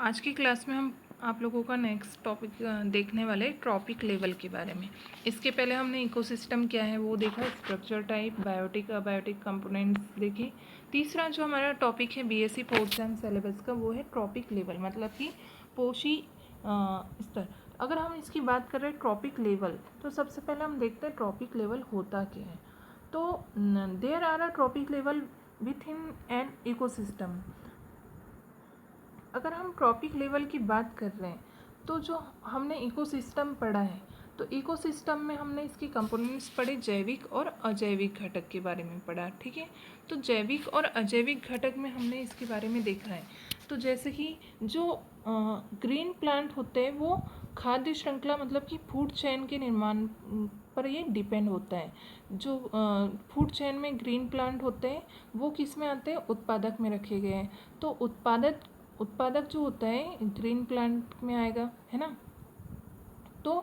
आज की क्लास में हम आप लोगों का नेक्स्ट टॉपिक देखने वाले ट्रॉपिक लेवल के बारे में। इसके पहले हमने इकोसिस्टम क्या है वो देखा, structure type, biotic abiotic components देखे। तीसरा जो हमारा टॉपिक है बीएससी फोर्थ सेम सिलेबस का वो है ट्रॉपिक लेवल, मतलब कि पोषी स्तर। अगर हम इसकी बात कर रहे हैं ट्रॉपिक लेवल, तो सबसे पहले हम देखते हैं ट्रॉपिक लेवल होता क्या है। तो there are a trophic level within an ecosystem. अगर हम ट्रॉपिक लेवल की बात कर रहे हैं तो जो हमने इकोसिस्टम पढ़ा है, तो इकोसिस्टम में हमने इसके कंपोनेंट्स पढ़े, जैविक और अजैविक घटक के बारे में पढ़ा। ठीक है, तो जैविक और अजैविक घटक में हमने इसके बारे में देखा है। तो जैसे कि जो ग्रीन प्लांट होते हैं वो खाद्य श्रृंखला मतलब कि फूड चेन के निर्माण पर ये डिपेंड होता है। जो फूड चेन में ग्रीन प्लांट होते हैं वो किस में आते हैं, उत्पादक में रखे गए हैं। तो उत्पादक जो होता है ग्रीन प्लांट में आएगा, है ना। तो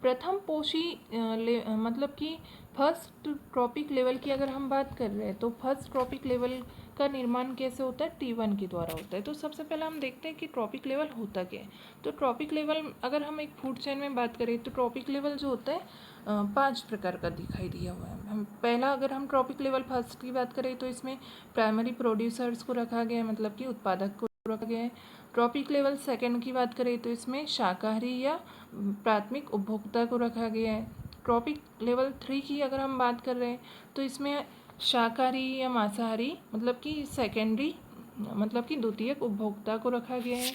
प्रथम पोषी मतलब कि फर्स्ट ट्रॉपिक लेवल की अगर हम बात कर रहे हैं तो फर्स्ट ट्रॉपिक लेवल का निर्माण कैसे होता है, T1 के द्वारा होता है। तो सबसे पहले हम देखते हैं कि ट्रॉपिक लेवल होता क्या है। तो ट्रॉपिक लेवल अगर हम एक फूड चेन में बात करें तो ट्रॉपिक लेवल जो होता है 5 प्रकार का दिखाई दिया हुआ है। हम पहला अगर हम ट्रॉपिक लेवल फर्स्ट की बात करें तो इसमें प्राइमरी प्रोड्यूसर्स को रखा गया है, मतलब कि उत्पादक को रखा गया है। ट्रॉपिक लेवल सेकंड की बात करें तो इसमें शाकाहारी या प्राथमिक उपभोक्ता को रखा गया है। ट्रॉपिक लेवल 3 की अगर हम बात कर रहे हैं तो इसमें शाकाहारी या मांसाहारी मतलब कि सेकेंडरी मतलब कि द्वितीयक उपभोक्ता को रखा गया है।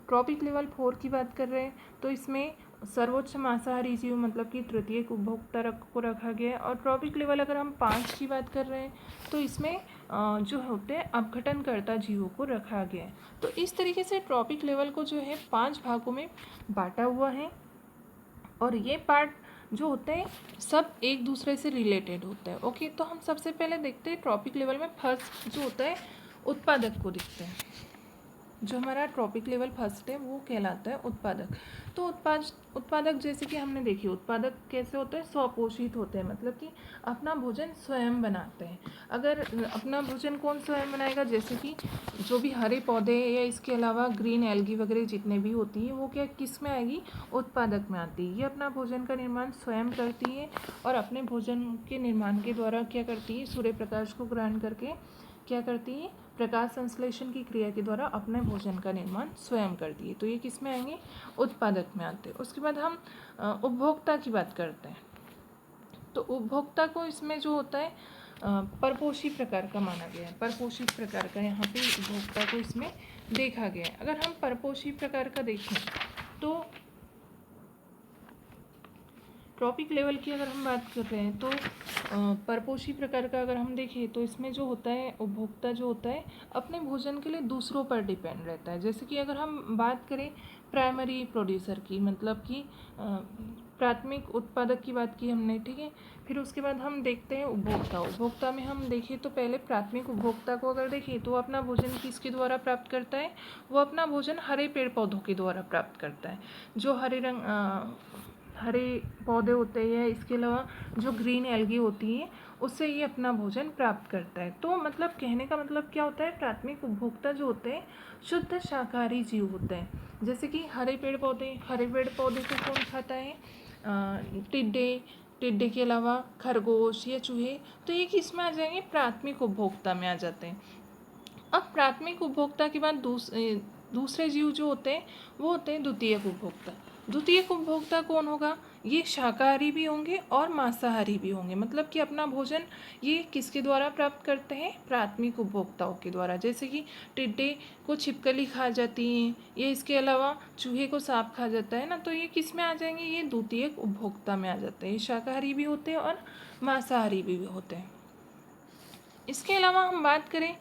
ट्रॉपिक लेवल 4 की बात कर रहे हैं तो इसमें सर्वोच्च मांसाहारी जीव मतलब कि तृतीयक उपभोक्ता को रखा गया है। और ट्रॉपिक लेवल अगर हम 5 की बात कर रहे हैं तो इसमें जो होते हैं अपघटनकर्ता जीवों को रखा गया है। तो इस तरीके से ट्रॉपिक लेवल को जो है 5 भागों में बांटा हुआ है और ये पार्ट जो होते हैं सब एक दूसरे से रिलेटेड होता है। ओके, तो हम सबसे पहले देखते हैं ट्रॉपिक लेवल में फर्स्ट जो होता है उत्पादक को देखते हैं। जो हमारा ट्रॉपिक लेवल फर्स्ट है वो कहलाता है उत्पादक। तो उत्पादक जैसे कि हमने देखी, उत्पादक कैसे होते हैं, स्वपोषित होते हैं, मतलब कि अपना भोजन स्वयं बनाते हैं। अगर अपना भोजन कौन स्वयं बनाएगा, जैसे कि जो भी हरे पौधे या इसके अलावा ग्रीन एल्गी वगैरह जितने भी होती है वो क्या किस में आएगी, उत्पादक में आती है। ये अपना भोजन का निर्माण स्वयं करती है और अपने भोजन के निर्माण के द्वारा क्या करती है, सूर्य प्रकाश को ग्रहण करके क्या करती है, प्रकाश संश्लेषण की क्रिया के द्वारा अपने भोजन का निर्माण स्वयं करती है। तो ये किस में आएंगे, उत्पादक में आते हैं। उसके बाद हम उपभोक्ता की बात करते हैं। तो उपभोक्ता को इसमें जो होता है परपोषी प्रकार का माना गया है। परपोषी प्रकार का यहाँ पे उपभोक्ता को इसमें देखा गया है। अगर हम परपोषी प्रकार का देखें तो ट्रॉपिक लेवल की अगर हम बात कर रहे हैं तो परपोषी प्रकार का अगर हम देखें तो इसमें जो होता है उपभोक्ता जो होता है अपने भोजन के लिए दूसरों पर डिपेंड रहता है। जैसे कि अगर हम बात करें प्राइमरी प्रोड्यूसर की, मतलब कि प्राथमिक उत्पादक की बात की हमने, ठीक है। फिर उसके बाद हम देखते हैं उपभोक्ता में हम देखें तो पहले प्राथमिक उपभोक्ता को अगर देखें तो वो अपना भोजन किसके द्वारा प्राप्त करता है, वो अपना भोजन हरे पेड़ पौधों के द्वारा प्राप्त करता है। जो हरे पौधे होते हैं, इसके अलावा जो ग्रीन एल्गी होती हैं उससे ये अपना भोजन प्राप्त करता है। तो मतलब कहने का मतलब क्या होता है, प्राथमिक उपभोक्ता जो होते हैं शुद्ध शाकाहारी जीव होते हैं। जैसे कि हरे पेड़ पौधे को कौन खाता है, टिड्डे के अलावा खरगोश या चूहे, तो ये किस में आ जाएंगे, प्राथमिक उपभोक्ता में आ जाते हैं। अब प्राथमिक उपभोक्ता के बाद दूसरे जीव जो होते हैं वो होते हैं द्वितीयक उपभोक्ता। द्वितीयक उपभोक्ता कौन होगा, ये शाकाहारी भी होंगे और मांसाहारी भी होंगे, मतलब कि अपना भोजन ये किसके द्वारा प्राप्त करते हैं, प्राथमिक उपभोक्ताओं के द्वारा। जैसे कि टिड्डे को छिपकली खा जाती हैं, ये इसके अलावा चूहे को सांप खा जाता है ना, तो ये किस में आ जाएंगे, ये द्वितीयक उपभोक्ता में आ जाते हैं। ये शाकाहारी भी होते हैं और मांसाहारी भी होते हैं। इसके अलावा हम बात करें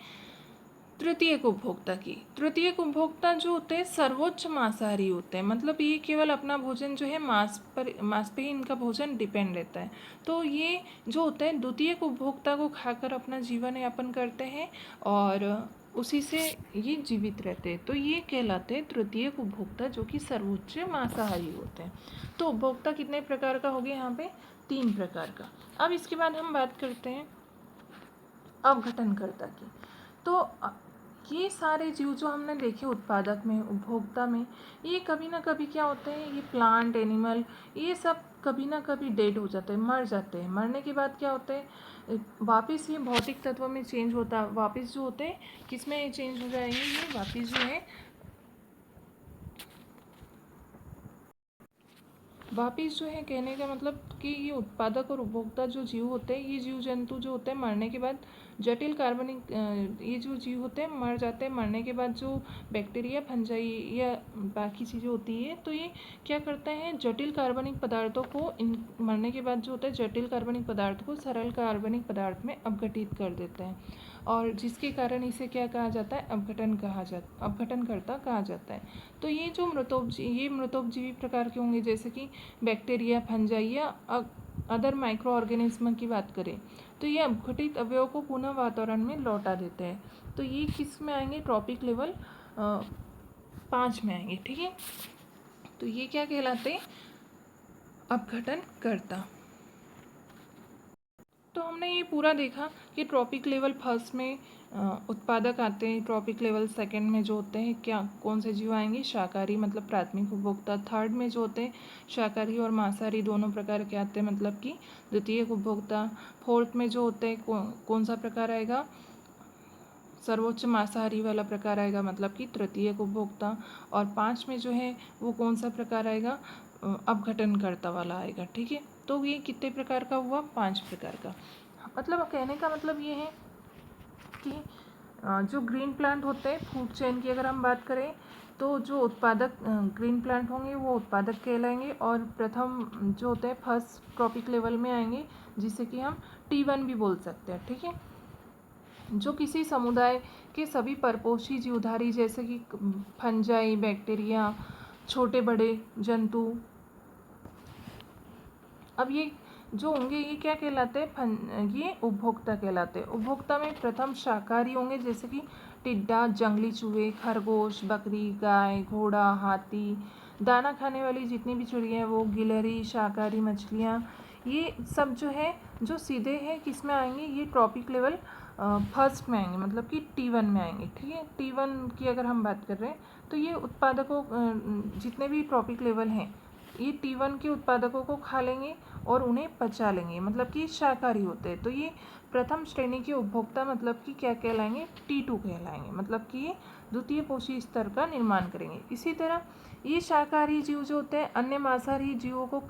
तृतीयक उपभोक्ता की। तृतीयक उपभोक्ता जो होते हैं सर्वोच्च मांसाहारी होते हैं, मतलब ये केवल अपना भोजन जो है मांस पे ही इनका भोजन डिपेंड रहता है। तो ये जो होते हैं द्वितीयक उपभोक्ता को खाकर अपना जीवन यापन करते हैं और उसी से ये जीवित रहते हैं। तो ये कहलाते हैं तृतीयक उपभोक्ता जो कि सर्वोच्च मांसाहारी होते हैं। तो उपभोक्ता कितने प्रकार का हो गया यहाँ पे, 3 प्रकार का। अब इसके बाद हम बात करते हैं अपघटनकर्ता की। तो ये सारे जीव जो हमने देखे उत्पादक में, उपभोक्ता में, ये कभी ना कभी क्या होते हैं, ये प्लांट, एनिमल, ये सब कभी ना कभी डेड हो जाते हैं, मर जाते हैं। मरने के बाद क्या होते हैं, वापस ये भौतिक तत्व में चेंज होता है, वापस जो होते हैं किस में चेंज हो जाएंगे, ये वापस जो है वापिस जो है कहने का मतलब कि ये उत्पादक और उपभोक्ता जो जीव होते हैं, ये जीव जंतु जो होते हैं मरने के बाद जटिल कार्बनिक, ये जो जीव होते हैं मर जाते हैं, मरने के बाद जो बैक्टीरिया, फंजाई या बाकी चीज़ें होती है, तो ये क्या करते हैं, जटिल कार्बनिक पदार्थों को, इन मरने के बाद जो होता है जटिल कार्बनिक पदार्थ को सरल कार्बनिक पदार्थ में अपघटित कर देते हैं, और जिसके कारण इसे क्या कहा जाता है, अपघटनकर्ता कहा जाता है। तो ये जो मृतोपजीवी प्रकार के होंगे, जैसे कि बैक्टीरिया, फंजाई या अदर माइक्रो ऑर्गेनिज्म की बात करें, तो ये अपघटित अवयव को पुनः वातावरण में लौटा देते हैं। तो ये किस में आएंगे, ट्रॉपिक लेवल 5 में आएंगे। ठीक है, तो ये क्या कहलाते हैं, अपघटनकर्ता। तो हमने ये पूरा देखा कि ट्रॉपिक लेवल फर्स्ट में उत्पादक आते हैं, ट्रॉपिक लेवल सेकंड में जो होते हैं क्या, कौन से जीव आएंगे, शाकाहारी मतलब प्राथमिक उपभोक्ता। थर्ड में जो होते हैं शाकाहारी और मांसाहारी दोनों प्रकार के आते हैं, मतलब कि द्वितीयक उपभोक्ता। फोर्थ में जो होते हैं कौन सा प्रकार आएगा, सर्वोच्च मांसाहारी वाला प्रकार आएगा, मतलब कि तृतीयक उपभोक्ता। और 5 में जो है वो कौन सा प्रकार आएगा, अपघटनकर्ता वाला आएगा। ठीक है, तो ये कितने प्रकार का हुआ, 5 प्रकार का। मतलब कहने का मतलब ये है कि जो ग्रीन प्लांट होते हैं, फूड चेन की अगर हम बात करें, तो जो उत्पादक ग्रीन प्लांट होंगे वो उत्पादक कहलाएंगे, और प्रथम जो होते हैं फर्स्ट ट्रॉपिक लेवल में आएंगे, जिसे कि हम T1 भी बोल सकते हैं। ठीक है, जो किसी समुदाय के सभी परपोषी जीवधारी जैसे कि फंजाई, बैक्टीरिया, छोटे बड़े जंतु, अब ये जो होंगे ये क्या कहलाते हैं, ये उपभोक्ता कहलाते हैं। उपभोक्ता में प्रथम शाकाहारी होंगे, जैसे कि टिड्डा, जंगली चूहे, खरगोश, बकरी, गाय, घोड़ा, हाथी, दाना खाने वाली जितनी भी चिड़िया हैं वो, गिलहरी, शाकाहारी मछलियाँ, ये सब जो है जो सीधे हैं किस में आएंगे, ये ट्रॉपिक लेवल फर्स्ट में आएंगे, मतलब कि T1 में आएंगे। ठीक है, T1 की अगर हम बात कर रहे हैं, तो ये उत्पादकों जितने भी ट्रॉपिक लेवल हैं ये T1 के उत्पादकों को खा लेंगे और उन्हें पचा लेंगे, मतलब कि शाकाहारी होते हैं। तो ये प्रथम श्रेणी के उपभोक्ता मतलब कि क्या कहलाएंगे, T2 कहलाएंगे, मतलब कि ये द्वितीय पोषी स्तर का निर्माण करेंगे। इसी तरह ये शाकाहारी जीव जो होते हैं अन्य मांसाहारी जीवों को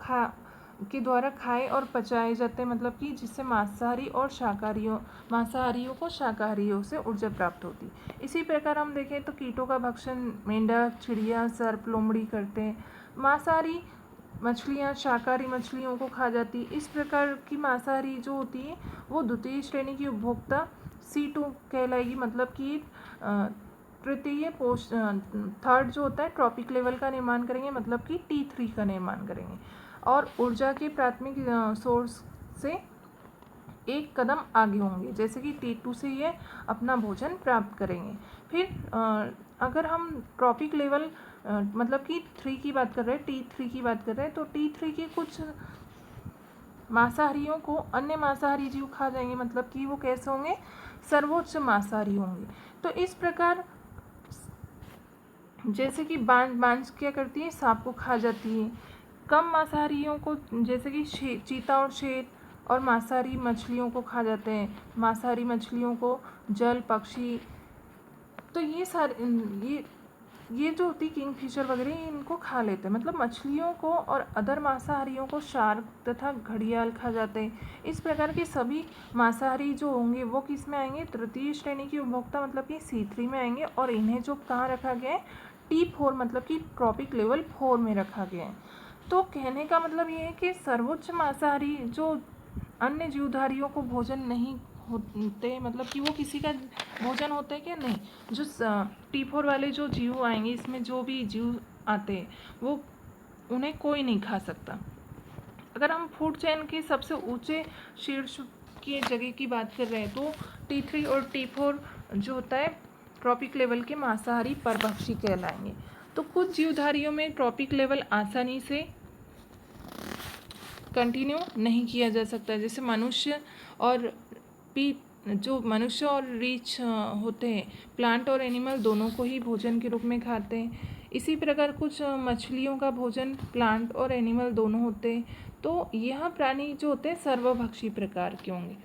के द्वारा खाए और पचाए जाते हैं, मतलब कि जिससे मांसाहारी मांसाहारियों को शाकाहारियों से ऊर्जा प्राप्त होती। इसी प्रकार हम देखें तो कीटों का भक्षण मेंढक, चिड़िया, सर्प, लोमड़ी करते हैं। मांसाहारी मछलियाँ शाकाहारी मछलियों को खा जाती है। इस प्रकार की मांसाहारी जो होती है वो द्वितीय श्रेणी की उपभोक्ता C2 कहलाएगी, मतलब कि तृतीय थर्ड जो होता है ट्रॉपिक लेवल का निर्माण करेंगे, मतलब कि T3 का निर्माण करेंगे, और ऊर्जा के प्राथमिक सोर्स से एक कदम आगे होंगे, जैसे कि T2 से ये अपना भोजन प्राप्त करेंगे। फिर अगर हम ट्रॉपिक लेवल मतलब कि 3 की बात कर रहे हैं, T3 की बात कर रहे हैं, तो T3 के कुछ मांसाहारियों को अन्य मांसाहारी जीव खा जाएंगे, मतलब कि वो कैसे होंगे, सर्वोच्च मांसाहारी होंगे। तो इस प्रकार जैसे कि बांज क्या करती है, सांप को खा जाती है। कम मांसाहारियों को जैसे कि चीता और शेर और मांसाहारी मछलियों को खा जाते हैं। मांसाहारी मछलियों को जल पक्षी, तो ये सारे ये जो होती किंगफिशर वगैरह इनको खा लेते हैं, मतलब मछलियों को और अदर मांसाहारियों को शार्क तथा घड़ियाल खा जाते हैं। इस प्रकार के सभी मांसाहारी जो होंगे वो किस में आएंगे, तृतीय श्रेणी की उपभोक्ता मतलब कि C3 में आएंगे, और इन्हें जो कहाँ रखा गया है, T4 मतलब कि ट्रॉपिक लेवल 4 में रखा गया है। तो कहने का मतलब ये है कि सर्वोच्च मांसाहारी जो अन्य जीवधारियों को भोजन नहीं होते, मतलब कि वो किसी का भोजन होता है क्या, नहीं। जो T4 वाले जो जीव आएंगे, इसमें जो भी जीव आते हैं वो उन्हें कोई नहीं खा सकता। अगर हम फूड चेन के सबसे ऊंचे शीर्ष की जगह की बात कर रहे हैं, तो T3 और T4 जो होता है ट्रॉपिक लेवल के मांसाहारी परभक्षी कहलाएंगे। तो कुछ जीवधारियों में ट्रॉपिक लेवल आसानी से कंटिन्यू नहीं किया जा सकता, जैसे मनुष्य और जो मनुष्य और रीछ होते हैं, प्लांट और एनिमल दोनों को ही भोजन के रूप में खाते हैं। इसी प्रकार कुछ मछलियों का भोजन प्लांट और एनिमल दोनों होते हैं। तो यह प्राणी जो होते हैं सर्वभक्षी प्रकार के होंगे।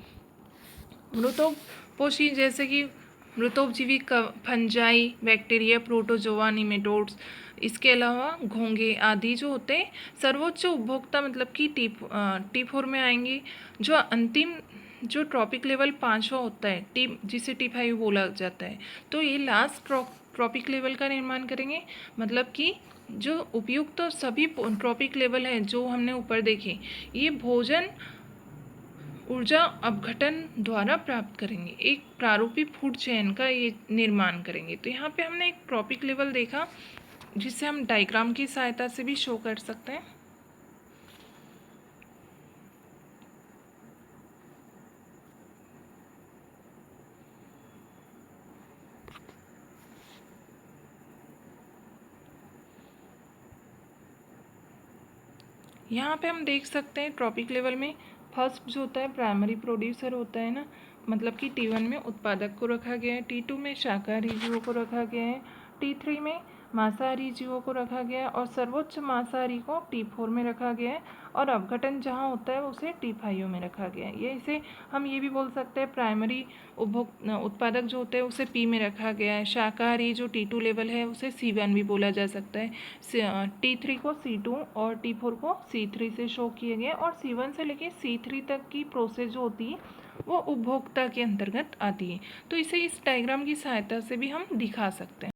मृतोपपोषी जैसे कि मृतोपजीवी फंजाई, बैक्टीरिया, प्रोटोजोआ, निमेटोड्स, इसके अलावा घोंघे आदि जो होते हैं सर्वोच्च उपभोक्ता मतलब कि T4 में आएंगे। जो अंतिम जो ट्रॉपिक लेवल 5वां होता है जिसे T5 बोला जाता है, तो ये लास्ट ट्रॉपिक लेवल का निर्माण करेंगे। मतलब कि जो उपयुक्त तो सभी ट्रॉपिक लेवल हैं जो हमने ऊपर देखे, ये भोजन ऊर्जा अपघटन द्वारा प्राप्त करेंगे, एक प्रारूपी फूड चेन का ये निर्माण करेंगे। तो यहाँ पे हमने एक ट्रॉपिक लेवल देखा जिसे हम डायग्राम की सहायता से भी शो कर सकते हैं। यहाँ पे हम देख सकते हैं ट्रॉपिक लेवल में फर्स्ट जो होता है प्राइमरी प्रोड्यूसर होता है ना, मतलब कि T1 में उत्पादक को रखा गया है, T2 में शाकाहारी जीवों को रखा गया है, T3 में मांसाहारी जीवों को रखा गया है और सर्वोच्च मांसाहारी को T4 में रखा गया है और अपघटन जहाँ होता है उसे T5 में रखा गया है। ये इसे हम ये भी बोल सकते हैं प्राइमरी उत्पादक जो होते हैं उसे P में रखा गया है। शाकाहारी जो T2 लेवल है उसे C1 भी बोला जा सकता है। T3 को C2 और T4 को C3 से शो किया गया और C1 से लेके C3 तक की प्रोसेस जो होती है वो उपभोक्ता के अंतर्गत आती है। तो इसे इस डायग्राम की सहायता से भी हम दिखा सकते हैं।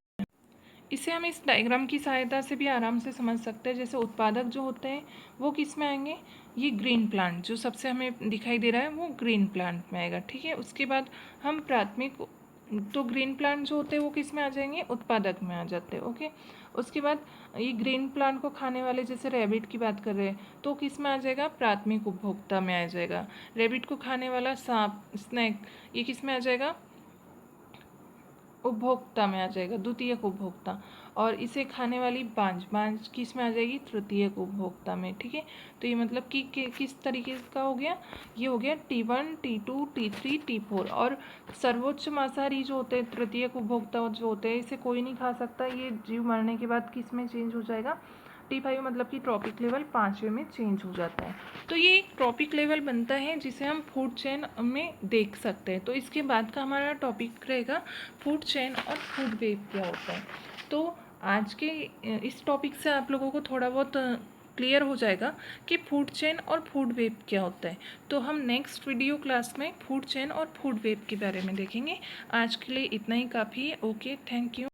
इसे हम इस डायग्राम की सहायता से भी आराम से समझ सकते हैं। जैसे उत्पादक जो होते हैं वो किस में आएंगे, ये ग्रीन प्लांट जो सबसे हमें दिखाई दे रहा है वो ग्रीन प्लांट में आएगा, ठीक है। उसके बाद हम प्राथमिक, तो ग्रीन प्लांट जो होते हैं वो किस में आ जाएंगे, उत्पादक में आ जाते हैं, ओके। उसके बाद ये ग्रीन प्लांट को खाने वाले जैसे रैबिट की बात कर रहे हैं तो किस में आ जाएगा, प्राथमिक उपभोक्ता में आ जाएगा। रैबिट को खाने वाला सांप, स्नैक, ये किस में आ जाएगा, उपभोक्ता में आ जाएगा, द्वितीयक उपभोक्ता। और इसे खाने वाली बांज किस में आ जाएगी, तृतीयक उपभोक्ता में, ठीक है। तो ये मतलब कि किस तरीके का हो गया, ये हो गया T1, T2, T3, T4। और सर्वोच्च मांसाहारी जो होते हैं तृतीयक उपभोक्ता जो होते हैं इसे कोई नहीं खा सकता, ये जीव मरने के बाद किस में चेंज हो जाएगा, T5 मतलब कि ट्रॉपिक लेवल 5वें में चेंज हो जाता है। तो ये एक ट्रॉपिक लेवल बनता है जिसे हम फूड चेन में देख सकते हैं। तो इसके बाद का हमारा टॉपिक रहेगा फूड चेन और फूड वेब क्या होता है। तो आज के इस टॉपिक से आप लोगों को थोड़ा बहुत क्लियर हो जाएगा कि फूड चेन और फूड वेब क्या होता है। तो हम नेक्स्ट वीडियो क्लास में फूड चेन और फूड वेब के बारे में देखेंगे। आज के लिए इतना ही काफ़ी है। Okay, thank you.